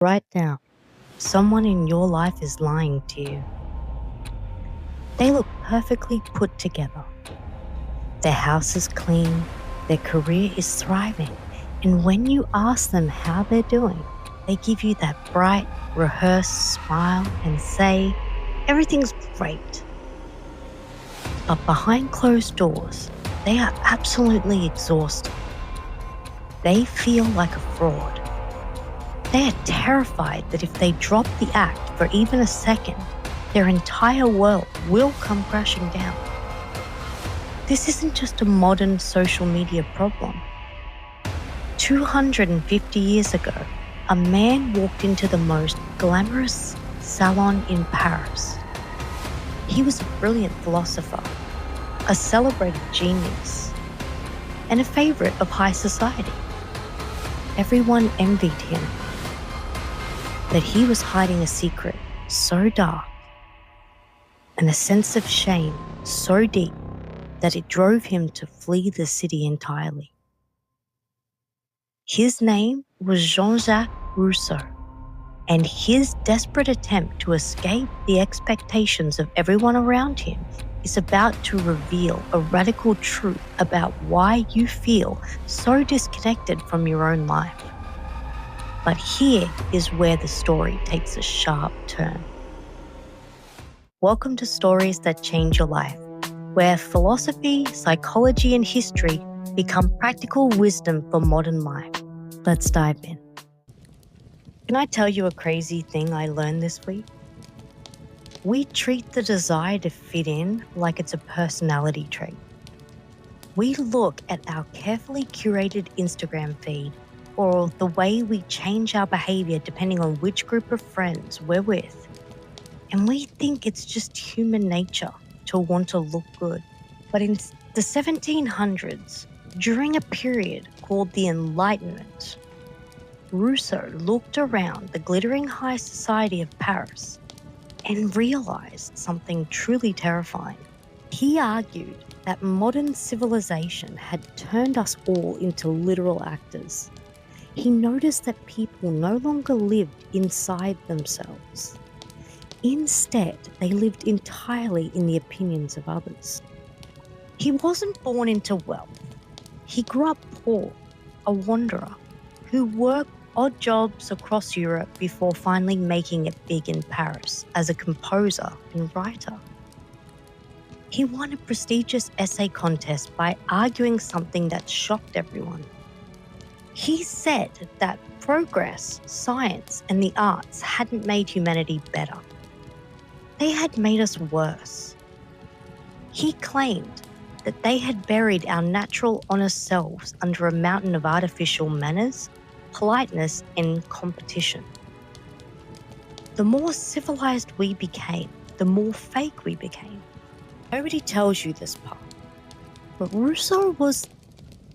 Right now, someone in your life is lying to you. They look perfectly put together. Their house is clean, their career is thriving, and when you ask them how they're doing, they give you that bright, rehearsed smile and say, everything's great. But behind closed doors, they are absolutely exhausted. They feel like a fraud. They are terrified that if they drop the act for even a second, their entire world will come crashing down. This isn't just a modern social media problem. 250 years ago, a man walked into the most glamorous salon in Paris. He was a brilliant philosopher, a celebrated genius, and a favorite of high society. Everyone envied him. But he was hiding a secret so dark and a sense of shame so deep that it drove him to flee the city entirely. His name was Jean-Jacques Rousseau, and his desperate attempt to escape the expectations of everyone around him is about to reveal a radical truth about why you feel so disconnected from your own life. But here is where the story takes a sharp turn. Welcome to Stories That Change Your Life, where philosophy, psychology, and history become practical wisdom for modern life. Let's dive in. Can I tell you a crazy thing I learned this week? We treat the desire to fit in like it's a personality trait. We look at our carefully curated Instagram feed or the way we change our behavior depending on which group of friends we're with, and we think it's just human nature to want to look good. But in the 1700s, during a period called the Enlightenment, Rousseau looked around the glittering high society of Paris and realized something truly terrifying. He argued that modern civilization had turned us all into literal actors. He noticed that people no longer lived inside themselves. Instead, they lived entirely in the opinions of others. He wasn't born into wealth. He grew up poor, a wanderer, who worked odd jobs across Europe before finally making it big in Paris as a composer and writer. He won a prestigious essay contest by arguing something that shocked everyone. He said that progress, science, and the arts hadn't made humanity better. They had made us worse. He claimed that they had buried our natural, honest selves under a mountain of artificial manners, politeness, and competition. The more civilized we became, the more fake we became. Nobody tells you this part, but Rousseau was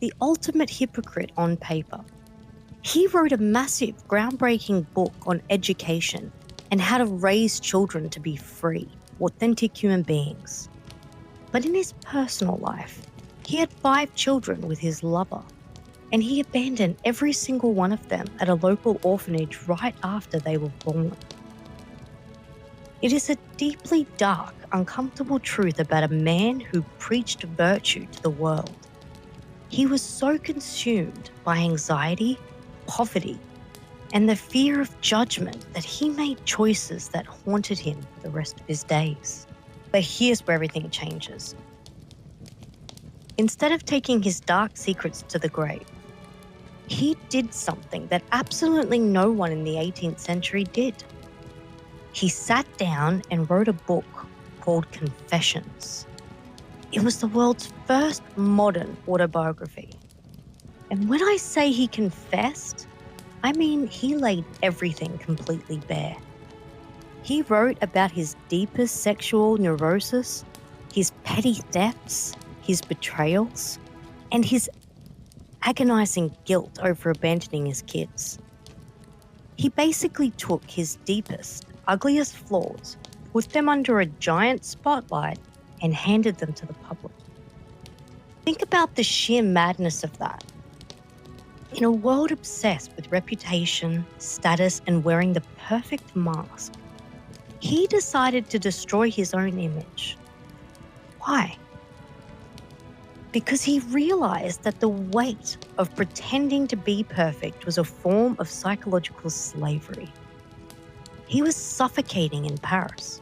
the ultimate hypocrite on paper. He wrote a massive, groundbreaking book on education and how to raise children to be free, authentic human beings. But in his personal life, he had 5 children with his lover, and he abandoned every single one of them at a local orphanage right after they were born. It is a deeply dark, uncomfortable truth about a man who preached virtue to the world. He was so consumed by anxiety, poverty, and the fear of judgment that he made choices that haunted him for the rest of his days. But here's where everything changes. Instead of taking his dark secrets to the grave, he did something that absolutely no one in the 18th century did. He sat down and wrote a book called Confessions. It was the world's first modern autobiography. And when I say he confessed, I mean he laid everything completely bare. He wrote about his deepest sexual neurosis, his petty thefts, his betrayals, and his agonizing guilt over abandoning his kids. He basically took his deepest, ugliest flaws, put them under a giant spotlight, and handed them to the public. Think about the sheer madness of that. In a world obsessed with reputation, status, and wearing the perfect mask, he decided to destroy his own image. Why? Because he realized that the weight of pretending to be perfect was a form of psychological slavery. He was suffocating in Paris.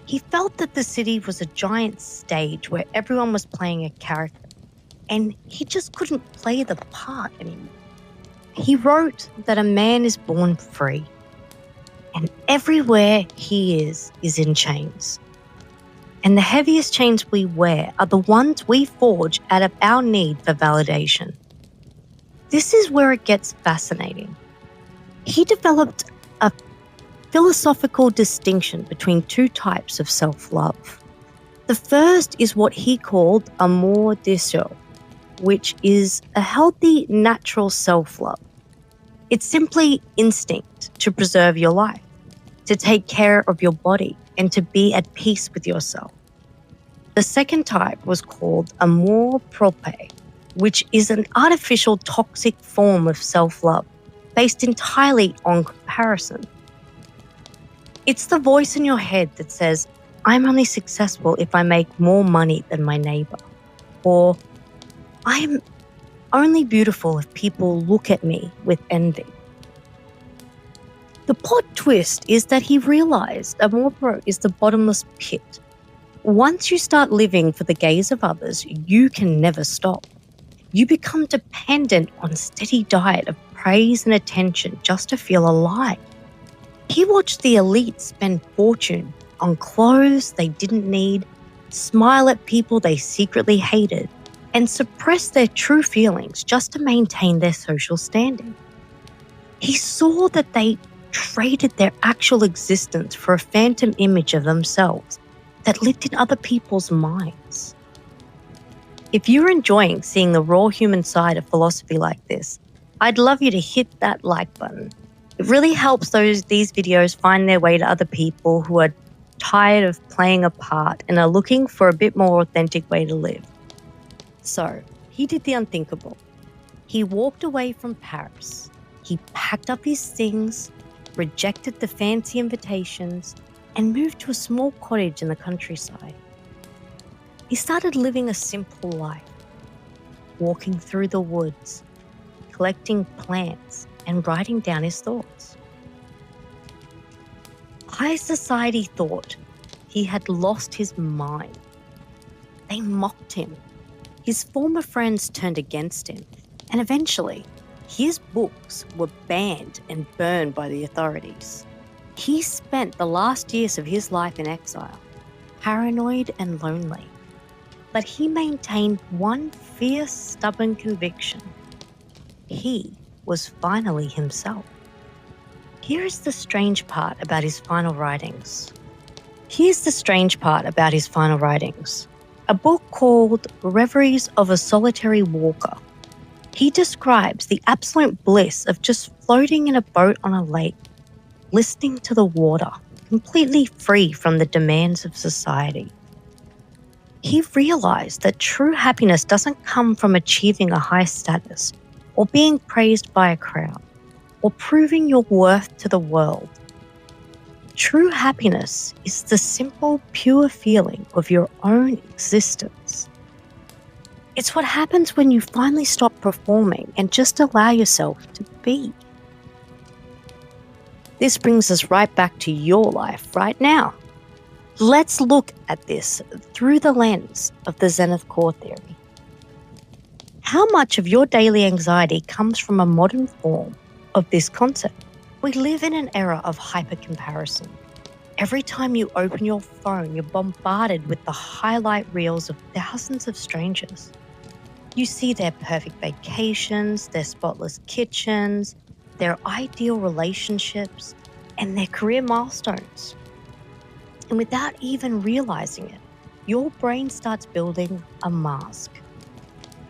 He felt that the city was a giant stage where everyone was playing a character, and he just couldn't play the part anymore. He wrote that a man is born free, and everywhere he is in chains. And the heaviest chains we wear are the ones we forge out of our need for validation. This is where it gets fascinating. He developed a philosophical distinction between two types of self-love. The first is what he called amour de soi, which is a healthy, natural self-love. It's simply instinct to preserve your life, to take care of your body, and to be at peace with yourself. The second type was called amour propre, which is an artificial, toxic form of self-love based entirely on comparison. It's the voice in your head that says, I'm only successful if I make more money than my neighbor, or I'm only beautiful if people look at me with envy. The plot twist is that he realized amour propre is the bottomless pit. Once you start living for the gaze of others, you can never stop. You become dependent on a steady diet of praise and attention just to feel alive. He watched the elite spend fortune on clothes they didn't need, smile at people they secretly hated, and suppress their true feelings just to maintain their social standing. He saw that they traded their actual existence for a phantom image of themselves that lived in other people's minds. If you're enjoying seeing the raw human side of philosophy like this, I'd love you to hit that like button. It really helps these videos find their way to other people who are tired of playing a part and are looking for a bit more authentic way to live. So, he did the unthinkable. He walked away from Paris. He packed up his things, rejected the fancy invitations, and moved to a small cottage in the countryside. He started living a simple life, walking through the woods, collecting plants, and writing down his thoughts. High society thought he had lost his mind. They mocked him. His former friends turned against him, and eventually, his books were banned and burned by the authorities. He spent the last years of his life in exile, paranoid and lonely. But he maintained one fierce, stubborn conviction. He was finally himself. Here is the strange part about his final writings. A book called Reveries of a Solitary Walker. He describes the absolute bliss of just floating in a boat on a lake, listening to the water, completely free from the demands of society. He realized that true happiness doesn't come from achieving a high status or being praised by a crowd or proving your worth to the world. True happiness is the simple, pure feeling of your own existence. It's what happens when you finally stop performing and just allow yourself to be. This brings us right back to your life right now. Let's look at this through the lens of the Zenith core theory. How much of your daily anxiety comes from a modern form of this concept? We live in an era of hyper-comparison. Every time you open your phone, you're bombarded with the highlight reels of thousands of strangers. You see their perfect vacations, their spotless kitchens, their ideal relationships, and their career milestones. And without even realizing it, your brain starts building a mask.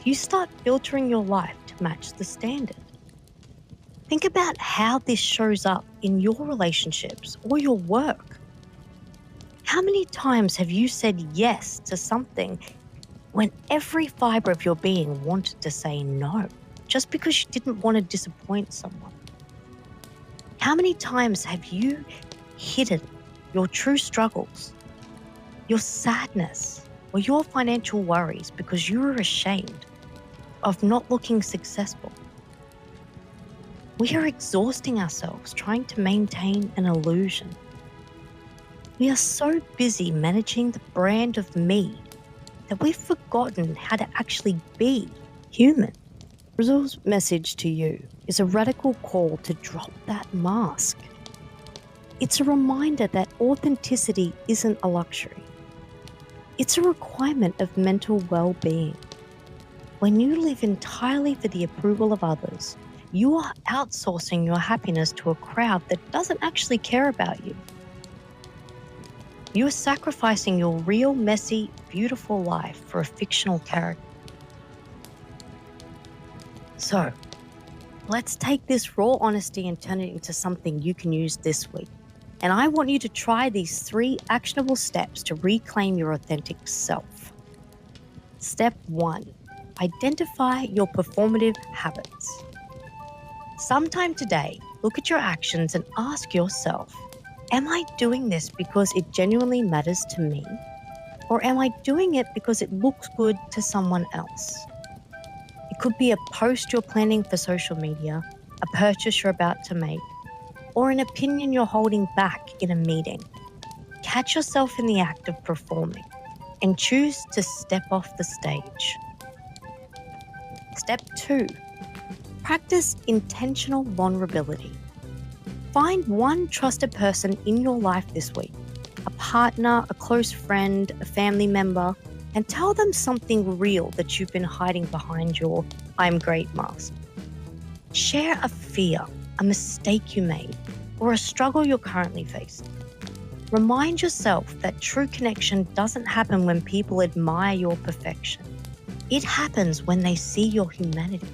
You start filtering your life to match the standard. Think about how this shows up in your relationships or your work. How many times have you said yes to something when every fiber of your being wanted to say no, just because you didn't want to disappoint someone? How many times have you hidden your true struggles, your sadness, or your financial worries because you were ashamed of not looking successful? We are exhausting ourselves trying to maintain an illusion. We are so busy managing the brand of me that we've forgotten how to actually be human. Rousseau's message to you is a radical call to drop that mask. It's a reminder that authenticity isn't a luxury. It's a requirement of mental well-being. When you live entirely for the approval of others, you are outsourcing your happiness to a crowd that doesn't actually care about you. You are sacrificing your real, messy, beautiful life for a fictional character. So, let's take this raw honesty and turn it into something you can use this week. And I want you to try these 3 actionable steps to reclaim your authentic self. Step 1, identify your performative habits. Sometime today, look at your actions and ask yourself, am I doing this because it genuinely matters to me? Or am I doing it because it looks good to someone else? It could be a post you're planning for social media, a purchase you're about to make, or an opinion you're holding back in a meeting. Catch yourself in the act of performing and choose to step off the stage. Step 2, practice intentional vulnerability. Find one trusted person in your life this week, a partner, a close friend, a family member, and tell them something real that you've been hiding behind your "I'm great" mask. Share a fear, a mistake you made, or a struggle you're currently facing. Remind yourself that true connection doesn't happen when people admire your perfection. It happens when they see your humanity.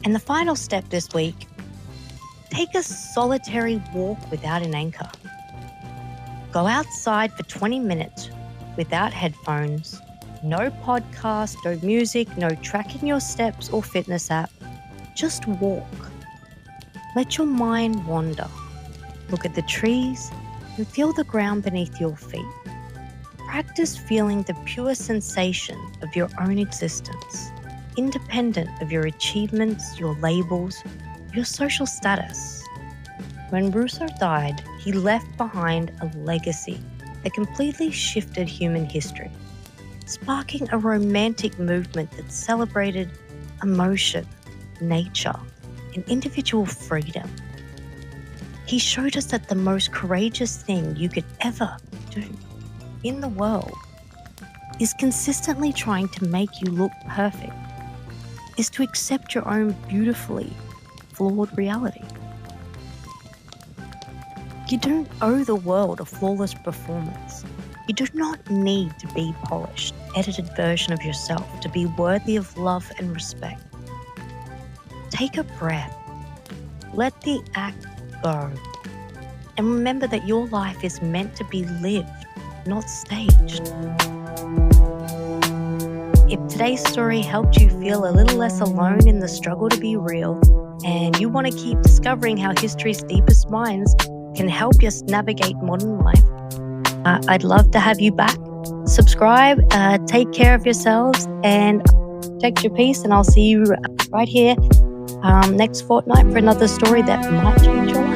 And the final step this week, take a solitary walk without an anchor. Go outside for 20 minutes without headphones, no podcast, no music, no tracking your steps or fitness app. Just walk. Let your mind wander. Look at the trees and feel the ground beneath your feet. Practice feeling the pure sensation of your own existence, independent of your achievements, your labels, your social status. When Rousseau died, he left behind a legacy that completely shifted human history, sparking a romantic movement that celebrated emotion, nature, and individual freedom. He showed us that the most courageous thing you could ever do in the world is consistently trying to make you look perfect, is to accept your own beautifully flawed reality. You don't owe the world a flawless performance. You do not need to be polished, edited version of yourself to be worthy of love and respect. Take a breath. Let the act go. And remember that your life is meant to be lived, not staged. If today's story helped you feel a little less alone in the struggle to be real, and you want to keep discovering how history's deepest minds can help us navigate modern life, I'd love to have you back. Subscribe, take care of yourselves, and protect your peace. And I'll see you right here next fortnight for another story that might change your life.